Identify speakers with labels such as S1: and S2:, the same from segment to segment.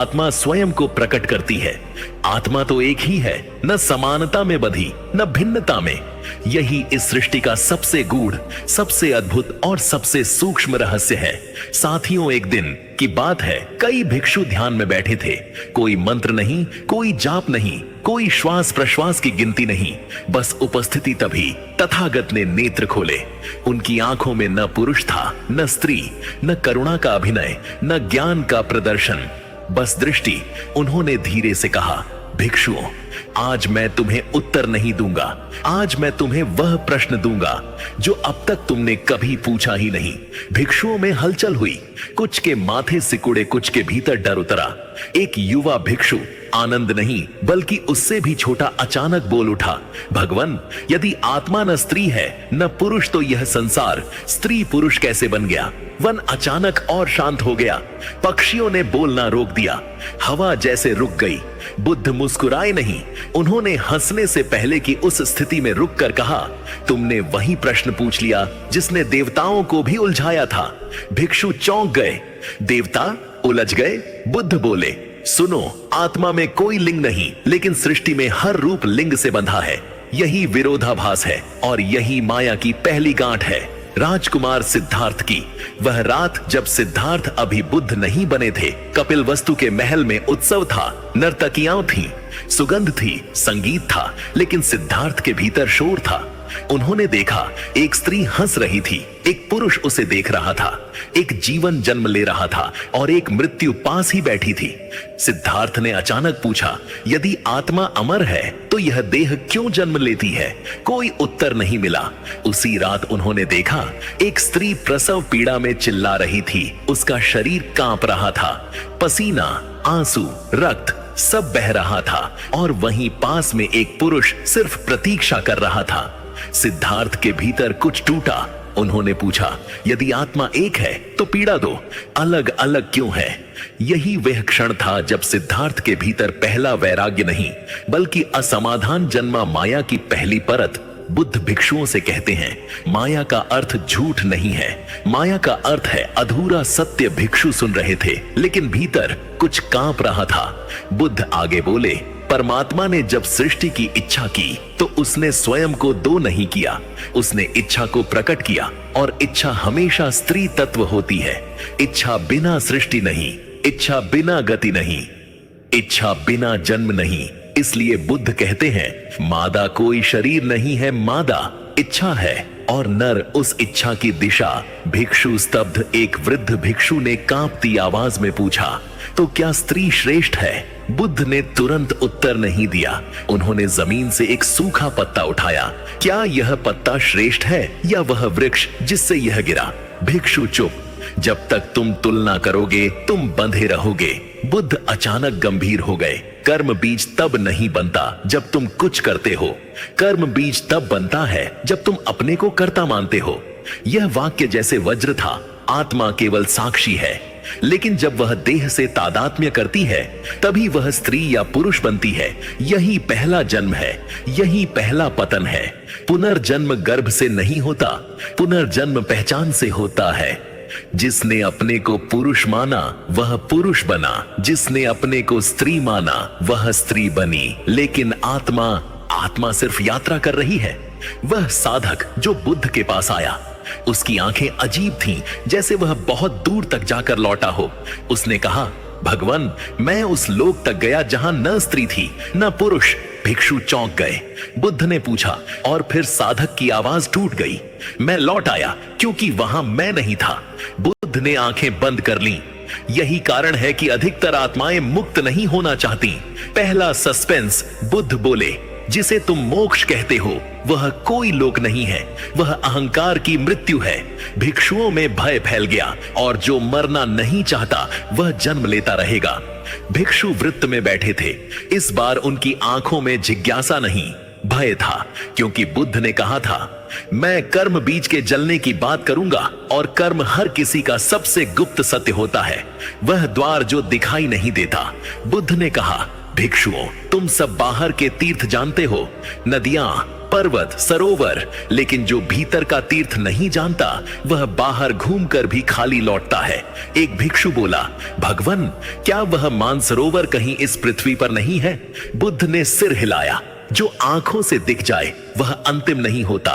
S1: आत्मा स्वयं को प्रकट करती है। आत्मा तो एक ही है, न समानता में बधी न भिन्नता में। यही इस सृष्टि का सबसे गूढ़, सबसे अद्भुत और सबसे सूक्ष्म रहस्य है। साथियों, एक दिन की बात है, कई भिक्षु ध्यान में बैठे थे। कोई मंत्र नहीं, कोई जाप नहीं, कोई श्वास प्रश्वास की गिनती नहीं, बस उपस्थिति। तभी तथागत ने नेत्र खोले। उनकी आंखों में न पुरुष था, न स्त्री, न करुणा का अभिनय, न ज्ञान का प्रदर्शन, बस दृष्टि। उन्होंने धीरे से कहा, भिक्षुओं, आज मैं तुम्हें उत्तर नहीं दूंगा। आज मैं तुम्हें वह प्रश्न दूंगा जो अब तक तुमने कभी पूछा ही नहीं। भिक्षुओं में हलचल हुई। कुछ के माथे सिकुड़े, कुछ के भीतर डर उतरा। एक युवा भिक्षु, आनंद नहीं बल्कि उससे भी छोटा, अचानक बोल उठा, भगवान, यदि आत्मा न स्त्री है न पुरुष, तो यह संसार स्त्री पुरुष कैसे बन गया? वन अचानक और शांत हो गया। पक्षियों ने बोलना रोक दिया। हवा जैसे रुक गई। बुद्ध मुस्कुराए नहीं, उन्होंने हंसने से पहले की उस स्थिति में रुक कर कहा, तुमने वही प्रश्न पूछ लिया जिसने देवताओं को भी उलझाया था। भिक्षु चौंक गए। देवता उलझ गए? बुद्ध बोले, सुनो, आत्मा में कोई लिंग नहीं, लेकिन सृष्टि में हर रूप लिंग से बंधा है। यही विरोधाभास है और यही माया की पहली गांठ है। राजकुमार सिद्धार्थ की वह रात जब सिद्धार्थ अभी बुद्ध नहीं बने थे, कपिलवस्तु के महल में उत्सव था। नर्तकियां थीं, सुगंध थी, संगीत था, लेकिन सिद्धार्थ के भीतर शोर था। उन्होंने देखा, एक स्त्री हंस रही थी, एक पुरुष उसे देख रहा था, एक जीवन जन्म ले रहा था और एक मृत्यु पास ही बैठी थी। सिद्धार्थ ने अचानक पूछा, यदि आत्मा अमर है तो यह देह क्यों जन्म लेती है? कोई उत्तर नहीं मिला। उसी रात उन्होंने देखा, एक स्त्री प्रसव पीड़ा में चिल्ला रही थी। उसका शरीर कांप रहा था, पसीना, आंसू, रक्त सब बह रहा था और वहीं पास में एक पुरुष सिर्फ प्रतीक्षा कर रहा था। सिद्धार्थ के भीतर कुछ टूटा। उन्होंने पूछा, यदि आत्मा एक है तो पीड़ा दो, अलग अलग क्यों है? यही वह क्षण था जब सिद्धार्थ के भीतर पहला वैराग्य नहीं बल्कि असमाधान जन्मा। माया की पहली परत। बुद्ध भिक्षुओं से कहते हैं, माया का अर्थ झूठ नहीं है, माया का अर्थ है अधूरा सत्य। भिक्षु सुन रहे थे, लेकिन भीतर कुछ कांप रहा था। बुद्ध आगे बोले, परमात्मा ने जब सृष्टि की इच्छा की तो उसने स्वयं को दो नहीं किया, उसने इच्छा को प्रकट किया। और इच्छा हमेशा स्त्री तत्व होती है। इच्छा बिना सृष्टि नहीं, इच्छा बिना गति नहीं, इच्छा बिना जन्म नहीं। इसलिए बुद्ध कहते हैं, मादा कोई शरीर नहीं है, मादा इच्छा है और नर उस इच्छा की दिशा। भिक्षु स्तब्ध। एक वृद्ध भिक्षु ने कांपती आवाज में पूछा, तो क्या स्त्री श्रेष्ठ है? बुद्ध ने तुरंत उत्तर नहीं दिया। उन्होंने जमीन से एक सूखा पत्ता उठाया। क्या यह पत्ता श्रेष्ठ है या वह वृक्ष जिससे यह गिरा? भिक्षु चुप। जब तक तुम तुलना करोगे तुम बंधे रहोगे। बुद्ध अचानक गंभीर हो गए। कर्म बीज तब नहीं बनता जब तुम कुछ करते हो, कर्म बीज तब बनता है जब तुम अपने को कर्ता मानते हो। यह वाक्य जैसे वज्र था। आत्मा केवल साक्षी है, लेकिन जब वह देह से तादात्म्य करती है तभी वह स्त्री या पुरुष बनती है। यही पहला जन्म है, यही पहला पतन है। पुनर्जन्म गर्भ से नहीं होता, पुनर्जन्म पहचान से होता है। जिसने अपने को पुरुष माना वह पुरुष बना, जिसने अपने को स्त्री माना वह स्त्री बनी। लेकिन आत्मा सिर्फ यात्रा कर रही है। वह साधक जो बुद्ध के पास आया, उसकी आंखें अजीब थीं, जैसे वह बहुत दूर तक जाकर लौटा हो। उसने कहा, भगवान, मैं उस लोक तक गया जहां न स्त्री थी न पुरुष। भिक्षु चौंक गए। बुद्ध ने पूछा और फिर साधक की आवाज टूट गई, मैं लौट आया क्योंकि वहां मैं नहीं था। बुद्ध ने आंखें बंद कर लीं। यही कारण है कि अधिकतर आत्माएं मुक्त नहीं होना चाहती। पहला सस्पेंस। बुद्ध बोले, जिसे तुम मोक्ष कहते हो वह कोई लोक नहीं है, वह अहंकार की मृत्यु है। भिक्षुओं में भय फैल गया और जो मरना नहीं चाहता वह जन्म लेता रहेगा। भिक्षु वृत्त में बैठे थे। इस बार उनकी आंखों में जिज्ञासा नहीं, भय था, क्योंकि बुद्ध ने कहा था, मैं कर्म बीज के जलने की बात करूंगा और कर्म हर किसी का सबसे गुप्त सत्य होता है, वह द्वार जो दिखाई नहीं देता। बुद्ध ने कहा, भिक्षुओं, तुम सब बाहर के तीर्थ जानते हो, नदियां, पर्वत, सरोवर, लेकिन जो भीतर का तीर्थ नहीं जानता वह बाहर घूमकर भी खाली लौटता है। एक भिक्षु बोला, भगवन, क्या वह मानसरोवर कहीं इस पृथ्वी पर नहीं है? बुद्ध ने सिर हिलाया। जो आंखों से दिख जाए वह अंतिम नहीं होता।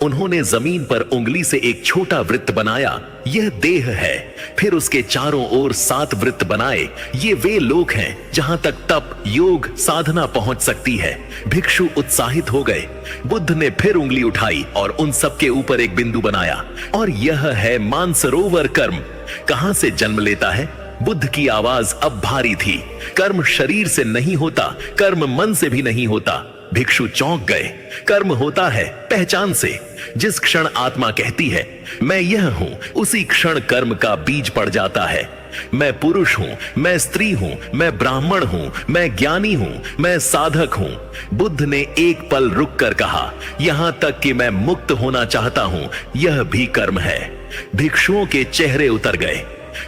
S1: उन्होंने जमीन पर उंगली से एक छोटा वृत्त बनाया, यह देह है। फिर उसके चारों ओर 7 वृत्त बनाए, ये वे लोक हैं जहां तक तप, योग, साधना पहुंच सकती है। भिक्षु उत्साहित हो गए। बुद्ध ने फिर उंगली उठाई और उन सब के ऊपर एक बिंदु बनाया, और यह है मानसरोवर कर्म। कहां से जन्म लेता है? बुद्ध की आवाज अब भारी थी। कर्म शरीर से नहीं होता, कर्म मन से भी नहीं होता। भिक्षु चौंक गए। कर्म होता है पहचान से। जिस क्षण आत्मा कहती है मैं यह हूं, उसी क्षण कर्म का बीज पड़ जाता है। मैं पुरुष हूं, मैं स्त्री हूं, मैं ब्राह्मण हूं, मैं ज्ञानी हूं, मैं साधक हूं। बुद्ध ने एक पल रुक कर कहा, यहां तक कि मैं मुक्त होना चाहता हूं, यह भी कर्म है। भिक्षुओं के चेहरे उतर गए।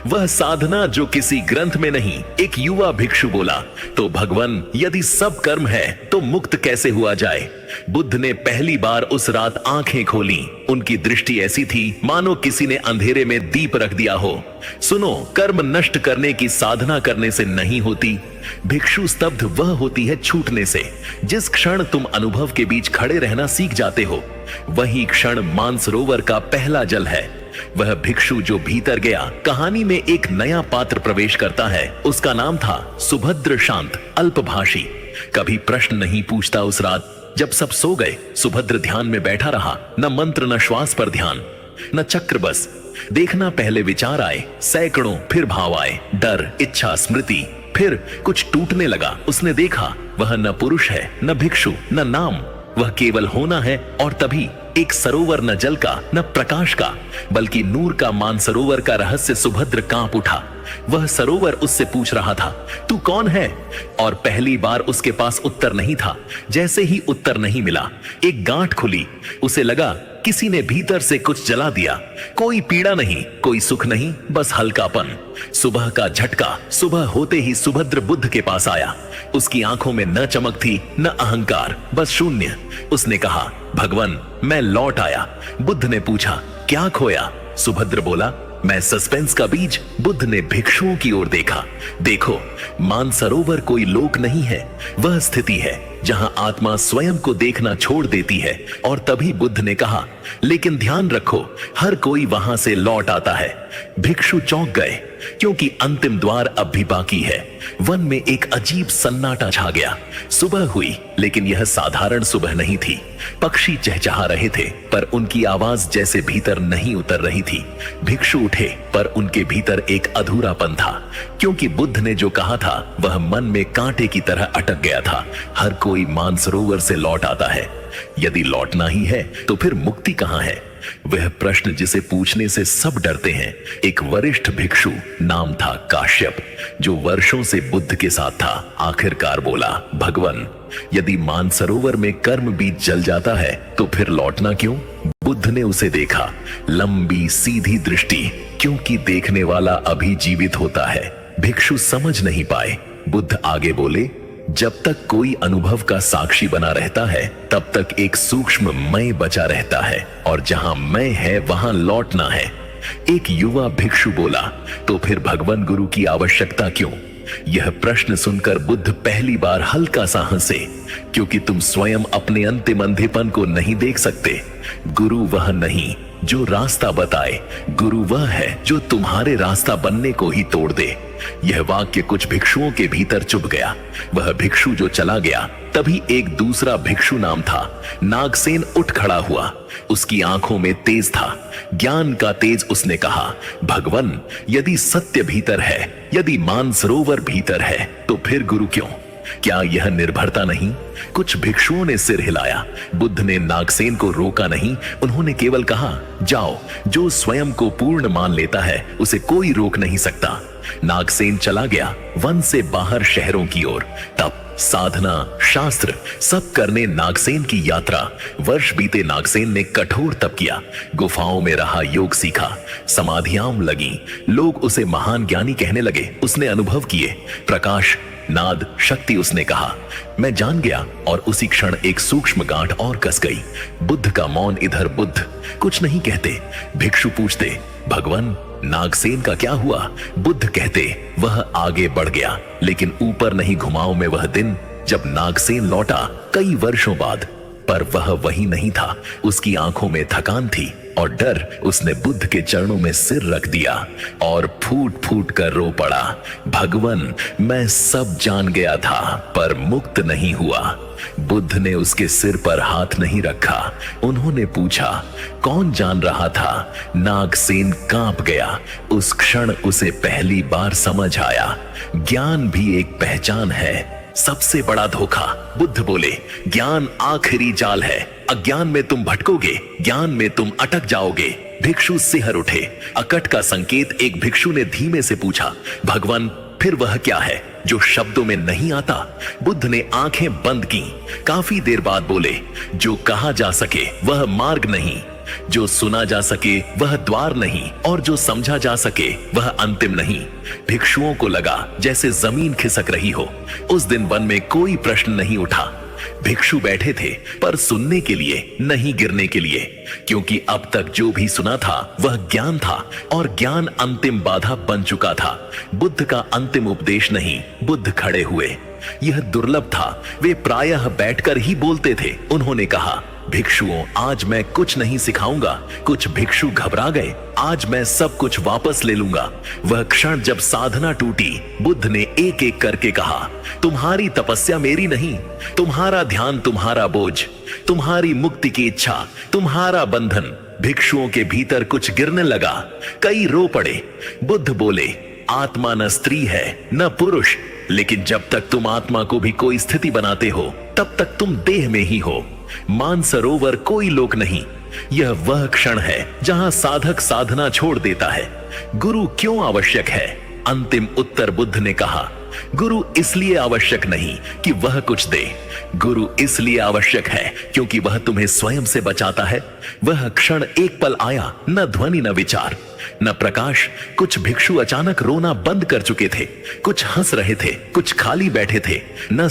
S1: वह साधना जो किसी ग्रंथ में नहीं। एक युवा भिक्षु बोला, तो भगवन, यदि सब कर्म है तो मुक्त कैसे हुआ जाए? बुद्ध ने पहली बार उस रात आंखें खोली। उनकी दृष्टि ऐसी थी मानो किसी ने अंधेरे में दीप रख दिया हो। सुनो, कर्म नष्ट करने की साधना करने से नहीं होती। भिक्षु स्तब्ध वह होती है छूटने से। जिस क्षण तुम अनुभव के बीच खड़े रहना सीख जाते हो, वही क्षण मानसरोवर का पहला जल है। वह भिक्षु जो भीतर गया, कहानी में एक नया पात्र प्रवेश करता है। उसका नाम था सुभद्र शांत, अल्पभाषी। कभी प्रश्न नहीं पूछता। उस रात जब सब सो गए, सुभद्र ध्यान में बैठा रहा। न मंत्र, न श्वास पर ध्यान, न चक्र, बस देखना। पहले विचार आए, सैकड़ों, फिर भाव आए, डर, इच्छा, स्मृति, फिर कुछ टूटने लगा। उसने देखा वह न पुरुष है, न भिक्षु, न नाम, वह केवल होना है। और तभी एक सरोवर, न जल का, न प्रकाश का, बल्कि नूर का मानसरोवर का रहस्य। सुभद्र कांप उठा। वह सरोवर उससे पूछ रहा था, तू कौन है? और पहली बार उसके पास उत्तर नहीं था। जैसे ही उत्तर नहीं मिला, एक गांठ खुली। उसे लगा किसी ने भीतर से कुछ जला दिया। कोई पीड़ा नहीं, कोई सुख नहीं, बस हल्कापन। सुबह का झटका। सुबह होते ही सुभद्र बुद्ध के पास आया। उसकी आंखों में न चमक थी, न अहंकार, बस शून्य। उसने कहा, भगवन, मैं लौट आया। बुद्ध ने पूछा, क्या खोया? सुभद्र बोला, मैं सस्पेंस का बीज। बुद्ध ने भिक्षुओं की ओर देखा। देखो, मानसरोवर कोई लोक नहीं है, वह स्थिति है जहां आत्मा स्वयं को देखना छोड़ देती है। और तभी बुद्ध ने कहा, लेकिन ध्यान रखो, हर कोई वहां से लौट आता है। भिक्षु चौंक गए, क्योंकि अंतिम द्वार अब भी बाकी है। वन में एक अजीब सन्नाटा छा गया। सुबह हुई, लेकिन यह साधारण सुबह नहीं थी। पक्षी चहचहा रहे थे, पर उनकी आवाज जैसे भीतर नहीं उतर रही थी। भिक्षु उठे, पर उनके भीतर एक अधूरापन था, क्योंकि बुद्ध ने जो कहा था वह मन में कांटे की तरह अटक गया था। हर कोई मानसरोवर से लौट आता है। यदि लौटना ही है तो फिर मुक्ति कहां है? वह प्रश्न जिसे पूछने से सब डरते हैं। एक वरिष्ठ भिक्षु, नाम था काश्यप, जो वर्षों से बुद्ध के साथ था, आखिरकार बोला, भगवन, यदि मानसरोवर में कर्म बीज जल जाता है तो फिर लौटना क्यों? बुद्ध ने उसे देखा। लंबी सीधी दृष्टि, क्योंकि देखने वाला अभी जीवित होता है। भिक्षु समझ नहीं पाए। बुद्ध आगे बोले, जब तक कोई अनुभव का साक्षी बना रहता है, तब तक एक सूक्ष्म मैं बचा रहता है, और जहां मैं है वहां लौटना है। एक युवा भिक्षु बोला, तो फिर भगवान गुरु की आवश्यकता क्यों? यह प्रश्न सुनकर बुद्ध पहली बार हल्का सा हंसे, क्योंकि तुम स्वयं अपने अंतिम अंधेपन को नहीं देख सकते। गुरु वह नहीं जो रास्ता बताए, गुरु वह है जो तुम्हारे रास्ता बनने को ही तोड़ दे। यह वाक्य कुछ भिक्षुओं के भीतर चुभ गया। वह भिक्षु जो चला गया, तभी एक दूसरा भिक्षु नाम था नागसेन उठ खड़ा हुआ। उसकी आंखों में तेज था, ज्ञान का तेज। उसने कहा, भगवन, यदि सत्य भीतर है, यदि मानसरोवर भीतर है, तो फिर गुरु क्यों? क्या यह निर्भरता नहीं? कुछ भिक्षुओं ने सिर हिलाया। बुद्ध ने नागसेन को रोका नहीं। उन्होंने केवल कहा, जाओ, जो स्वयं को पूर्ण मान लेता है उसे कोई रोक नहीं सकता। नागसेन चला गया, वन से बाहर शहरों की ओर। तप, साधना, शास्त्र सब करने नागसेन की यात्रा। वर्ष बीते, नागसेन ने कठोर तप किया, गुफाओं में रहा, योग सीखा, समाधियां लगी। लोग उसे महान ज्ञानी कहने लगे। उसने अनुभव किए, प्रकाश नाद शक्ति उसने कहा। मैं जान गया और उसी क्षण एक सूक्ष्म गांठ और कस गई। बुद्ध का मौन इधर। बुद्ध कुछ नहीं कहते। भिक्षु पूछते, भगवान नागसेन का क्या हुआ? बुद्ध कहते, वह आगे बढ़ गया, लेकिन ऊपर नहीं घुमाओ में वह दिन जब नागसेन लौटा कई वर्षों बाद। पर वह वही नहीं था। उसकी आंखों में थकान थी और डर। उसने बुद्ध के चरणों में सिर रख दिया और फूट फूट कर रो पड़ा, भगवान मैं सब जान गया था पर मुक्त नहीं हुआ। बुद्ध ने उसके सिर पर हाथ नहीं रखा। उन्होंने पूछा, कौन जान रहा था? नागसेन कांप गया। उस क्षण उसे पहली बार समझ आया, ज्ञान भी एक पहचान है, सबसे बड़ा धोखा। बुद्ध बोले, ज्ञान आखिरी जाल है। अज्ञान में तुम भटकोगे, ज्ञान में तुम अटक जाओगे। भिक्षु सिहर उठे। अकट का संकेत। एक भिक्षु ने धीमे से पूछा, भगवान फिर वह क्या है जो शब्दों में नहीं आता? बुद्ध ने आंखें बंद की। काफी देर बाद बोले, जो कहा जा सके वह मार्ग नहीं, जो सुना जा सके वह द्वार नहीं, और जो समझा जा सके वह अंतिम नहीं। भिक्षुओं को लगा जैसे जमीन खिसक रही हो। उस दिन वन में कोई प्रश्न नहीं उठा। भिक्षु बैठे थे पर सुनने के लिए, नहीं गिरने के लिए, क्योंकि अब तक जो भी सुना था वह ज्ञान था और ज्ञान अंतिम बाधा बन चुका था। बुद्ध का अंतिम उपदेश नहीं, बुद्ध खड़े हुए। यह दुर्लभ था। वे प्रायः बैठकर ही बोलते थे। उन्होंने कहा, भिक्षुओं आज मैं कुछ नहीं सिखाऊंगा। कुछ भिक्षु घबरा गए, आज मैं सब कुछ वापस ले लूंगा। वह क्षण जब साधना टूटी, बुद्ध ने एक एक करके कहा, तुम्हारी तपस्या मेरी नहीं, तुम्हारा ध्यान तुम्हारा बोझ, तुम्हारी मुक्ति की इच्छा तुम्हारा बंधन। भिक्षुओं के भीतर कुछ गिरने लगा। कई रो पड़े। बुद्ध बोले, आत्मा न स्त्री है न पुरुष, लेकिन जब तक तुम आत्मा को भी कोई स्थिति बनाते हो तब तक तुम देह में ही हो। मानसरोवर कोई लोक नहीं। यह वह क्षण है जहां साधक साधना छोड़ देता है। गुरु क्यों आवश्यक है? अंतिम उत्तर बुद्ध ने कहा, गुरु इसलिए आवश्यक नहीं कि वह कुछ दे, गुरु इसलिए आवश्यक है क्योंकि वह तुम्हें स्वयं से बचाता है। वह क्षण एक पल आया, न ध्वनि न विचार न प्रकाश। कुछ भिक्षु अचानक रोना बंद कर चुके थे, कुछ हंस रहे थे, कुछ खाली बैठे थे। न